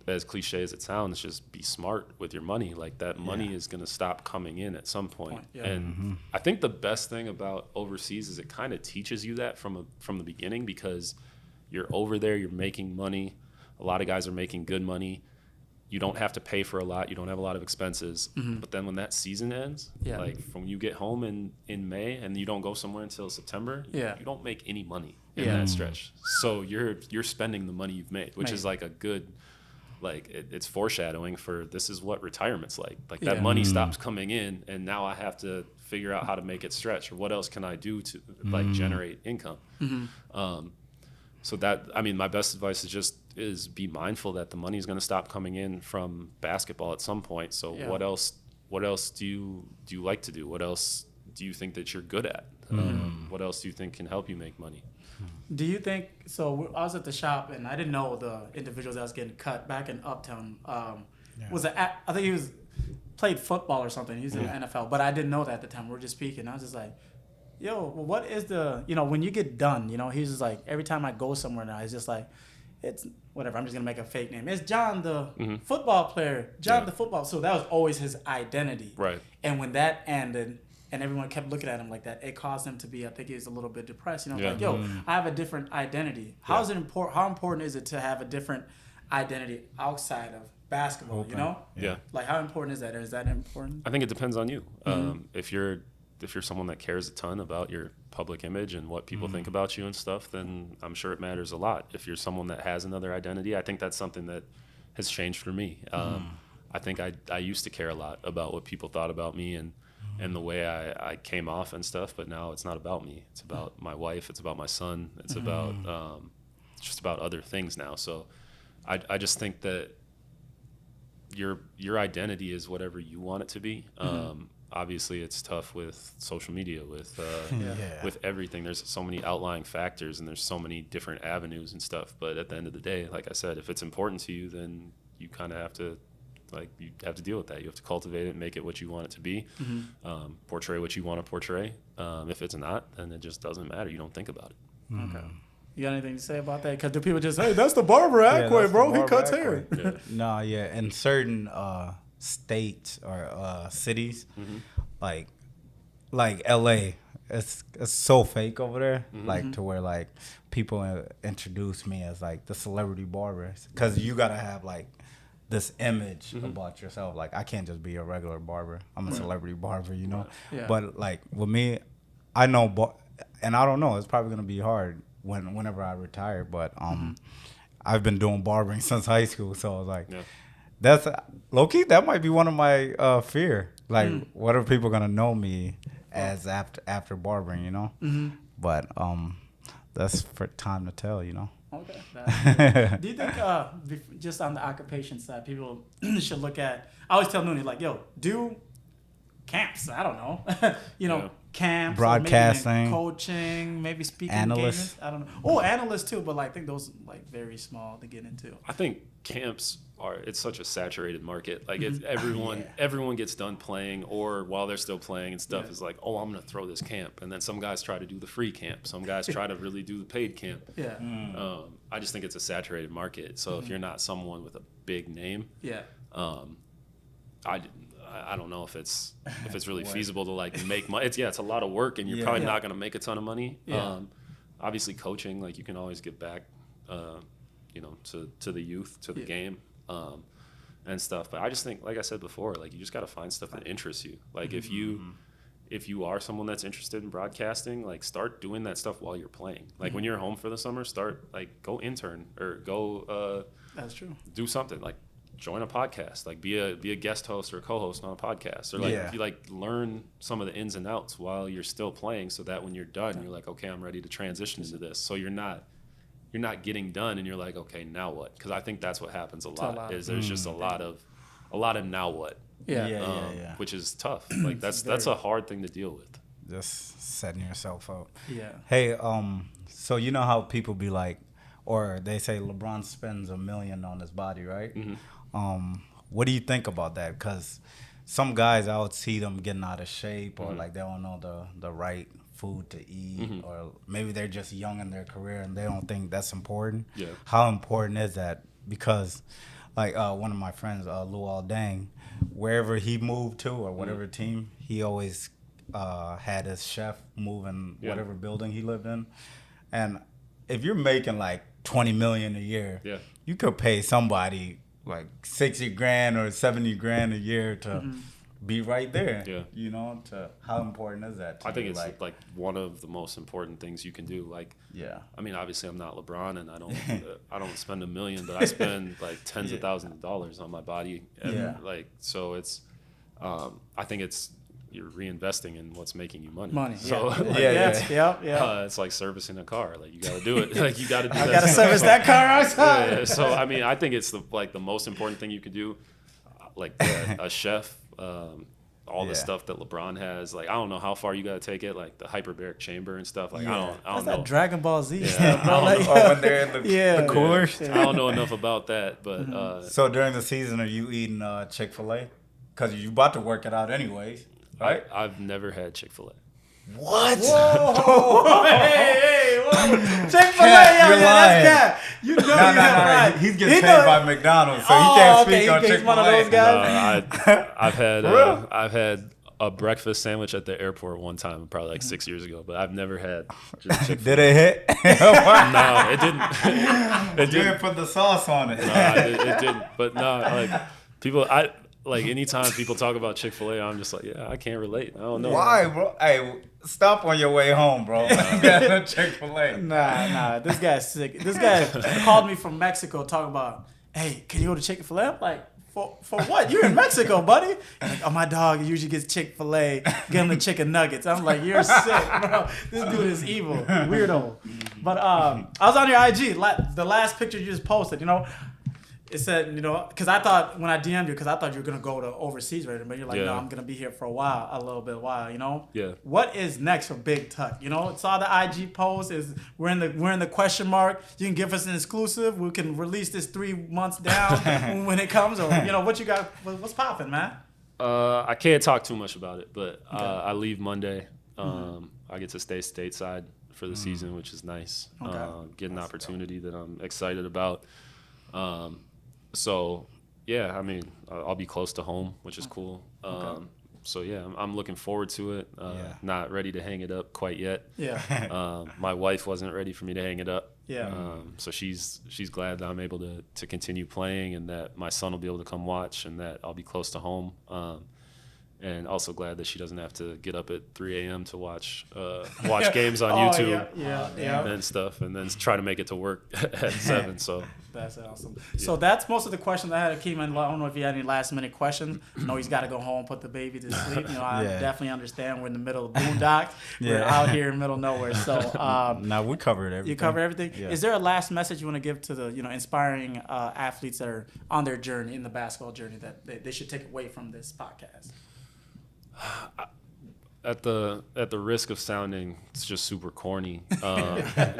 as cliche as it sounds, just be smart with your money. Like that money is going to stop coming in at some point. And I think the best thing about overseas is it kind of teaches you that from the beginning, because you're over there, you're making money. A lot of guys are making good money. You don't have to pay for a lot. You don't have a lot of expenses. But then when that season ends, like when you get home in May and you don't go somewhere until September, you don't make any money in that stretch. So you're spending the money you've made, which is like a good, like it's foreshadowing for this is what retirement's like. Like that money stops coming in, and now I have to figure out how to make it stretch, or what else can I do to like generate income. So that, I mean, my best advice is be mindful that the money is going to stop coming in from basketball at some point. So what else do you like to do? What else do you think that you're good at? What else do you think can help you make money? Do you think so? I was at the shop and I didn't know the individuals that was getting cut back in Uptown. I think he was played football or something. He's in the NFL, but I didn't know that at the time. We were just speaking. I was just like, yo, well, what is the, when you get done, he's just like, every time I go somewhere now, he's just like, it's whatever, I'm just going to make a fake name. It's John, the football player, John, the football. So that was always his identity. Right. And when that ended and everyone kept looking at him like that, it caused him to be, I think he was a little bit depressed. Like, yo, I have a different identity. How important is it to have a different identity outside of basketball, Like, how important is that? Or is that important? I think it depends on you. If you're someone that cares a ton about your public image and what people think about you and stuff, then I'm sure it matters a lot. If you're someone that has another identity, I think that's something that has changed for me. I think I used to care a lot about what people thought about me and the way I came off and stuff, but now it's not about me. It's about my wife. It's about my son. It's about just about other things now. So I just think that your identity is whatever you want it to be. Obviously, it's tough with social media, with everything. There's so many outlying factors, and there's so many different avenues and stuff. But at the end of the day, like I said, if it's important to you, then you kind of have to, deal with that. You have to cultivate it and make it what you want it to be, portray what you want to portray. If it's not, then it just doesn't matter. You don't think about it. Okay. You got anything to say about that? Because do people just, hey, that's the barber Aquay, bro. He cuts hair. No, in certain states or cities, like LA, it's so fake over there, like to where like people introduce me as like the celebrity barber, because you gotta have like this image about yourself. Like I can't just be a regular barber. I'm a celebrity barber, you know. Yeah. But like with me, I know, and I don't know. It's probably gonna be hard whenever I retire. But I've been doing barbering since high school, so I was like, that's low key. That might be one of my fear. Like, what are people gonna know me as after barbering? You know. But that's for time to tell. You know. Okay. Do you think, just on the occupation side, people should look at? I always tell Nooney, like, yo, do camps. I don't know, camps, broadcasting, maybe coaching, maybe speaking analysts. engagements. I don't know. Oh, analysts too, but like, I think those like very small to get into. I think camps it's such a saturated market. Like it's everyone gets done playing, or while they're still playing and stuff is like, oh, I'm gonna throw this camp, and then some guys try to do the free camp, some guys try to really do the paid camp. I just think it's a saturated market. So if you're not someone with a big name, I don't know if it's really feasible to like make money. It's a lot of work, and you're probably not gonna make a ton of money. Obviously coaching, like you can always give back to the youth, to the game, and stuff. But I just think, like I said before, like you just got to find stuff that interests you. Like if you are someone that's interested in broadcasting, like start doing that stuff while you're playing. Like when you're home for the summer, go intern or go That's true. do something, like join a podcast, like be a guest host or a co-host on a podcast, or like if you like learn some of the ins and outs while you're still playing, so that when you're done, you're like, okay, I'm ready to transition into this. So you're not getting done and you're like, okay, now what? Because I think that's what happens a lot. Is there's just a lot of now what? Which is tough. Like that's a hard thing to deal with. Just setting yourself up. Yeah. Hey, so you know how people be like, or they say LeBron spends $1 million on his body, right? What do you think about that? Because some guys, I would see them getting out of shape, or like they don't know the right food to eat, or maybe they're just young in their career and they don't think that's important. How important is that? Because like one of my friends, Luol Deng, wherever he moved to or whatever team, he always had his chef move in whatever building he lived in. And if you're making like 20 million a year, you could pay somebody like 60 grand or 70 grand a year to be right there. You know, how important is that to I think you? it's like one of the most important things you can do. Like, I mean, obviously I'm not LeBron and I don't spend $1 million, but I spend like tens of thousands of dollars on my body. And like, so it's, I think you're reinvesting in what's making you money. So it's like servicing a car. Like you got to do it. Like you got to do that. I got to service that car outside. So I mean, I think it's the most important thing you can do. Like a chef, all the stuff that LeBron has. Like I don't know how far you got to take it. Like the hyperbaric chamber and stuff. Like I don't That's know. that Dragon Ball Z stuff, bro. When they're in the coolers. I don't know enough about that, but so during the season, are you eating Chick-fil-A? Because you're about to work it out anyways. Right? I've never had Chick-fil-A. What? Whoa! hey, whoa! Chick-fil-A, you're lying. That's you know right. He's getting paid by McDonald's, so he can't speak on Chick-fil-A. He's one of those guys. I've had a breakfast sandwich at the airport one time, probably like 6 years ago, but I've never had Chick-fil-A. Did it hit? No, it didn't. You didn't put the sauce on it. No, it didn't. But no, like people, anytime people talk about Chick-fil-A, I'm just like, I can't relate. I don't know. Why, bro? Hey, stop on your way home, bro. Chick-fil-A. Nah, this guy's sick. This guy called me from Mexico talking about, hey, can you go to Chick-fil-A? I'm like, for what? You're in Mexico, buddy. He's like, oh, my dog usually gets Chick-fil-A. Get him the chicken nuggets. I'm like, you're sick, bro. This dude is evil, weirdo. But I was on your IG. The last picture you just posted, it said, because I thought when I DM'd you, because I thought you were going to go to overseas, right? But you're like, no, I'm going to be here for a little bit, Yeah. What is next for Big Tuck? Saw the IG post. We're in the question mark. You can give us an exclusive. We can release this 3 months down when it comes. Or, what you got? What's popping, man? I can't talk too much about it, but I leave Monday. I get to stay stateside for the season, which is nice. Get an opportunity that I'm excited about. So, I mean, I'll be close to home, which is cool. So yeah, I'm looking forward to it. Not ready to hang it up quite yet. Yeah. My wife wasn't ready for me to hang it up. Yeah. So she's glad that I'm able to continue playing, and that my son will be able to come watch, and that I'll be close to home. And also glad that she doesn't have to get up at 3 a.m. to watch games on YouTube and stuff, and then try to make it to work at 7. So that's awesome. So that's most of the questions I had, Akeem. I don't know if you had any last minute questions. I know he's got to go home, put the baby to sleep. I definitely understand. We're in the middle of boondocks. We're out here in the middle of nowhere. So now we covered everything. You covered everything. Yeah. Is there a last message you want to give to the inspiring athletes that are on their journey, in the basketball journey, that they should take away from this podcast? At the risk of sounding just super corny,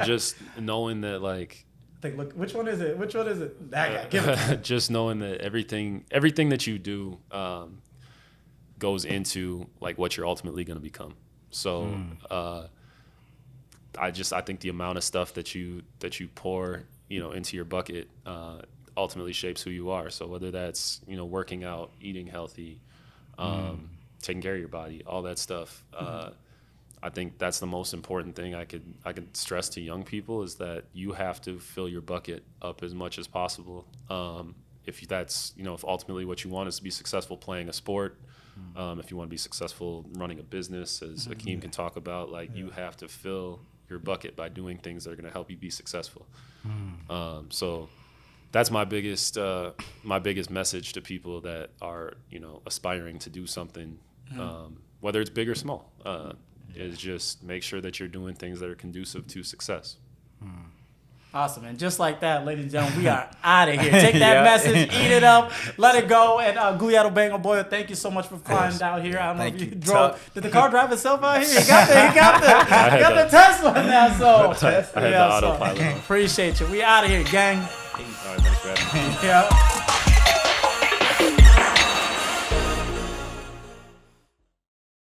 just knowing that, like, Look, which one is it? That guy. Give it. Just knowing that everything that you do goes into, like, what you're ultimately going to become. So I think the amount of stuff that you pour into your bucket ultimately shapes who you are. So whether that's working out, eating healthy, taking care of your body, all that stuff. I think that's the most important thing I could stress to young people, is that you have to fill your bucket up as much as possible. If that's if ultimately what you want is to be successful playing a sport, if you want to be successful running a business, as Akeem can talk about, you have to fill your bucket by doing things that are going to help you be successful. So that's my biggest message to people that are aspiring to do something, whether it's big or small, is just make sure that you're doing things that are conducive to success. Awesome. And just like that, ladies and gentlemen, we are out of here. Take that message, eat it up, let it go. And Guglielmo Bango Boyle, thank you so much for flying down here. I don't know if you drove. Did the car drive itself out here? He got the Tesla now. So I had the autopilot on. Appreciate you. We out of here, gang. All right, thanks for having me. Yeah.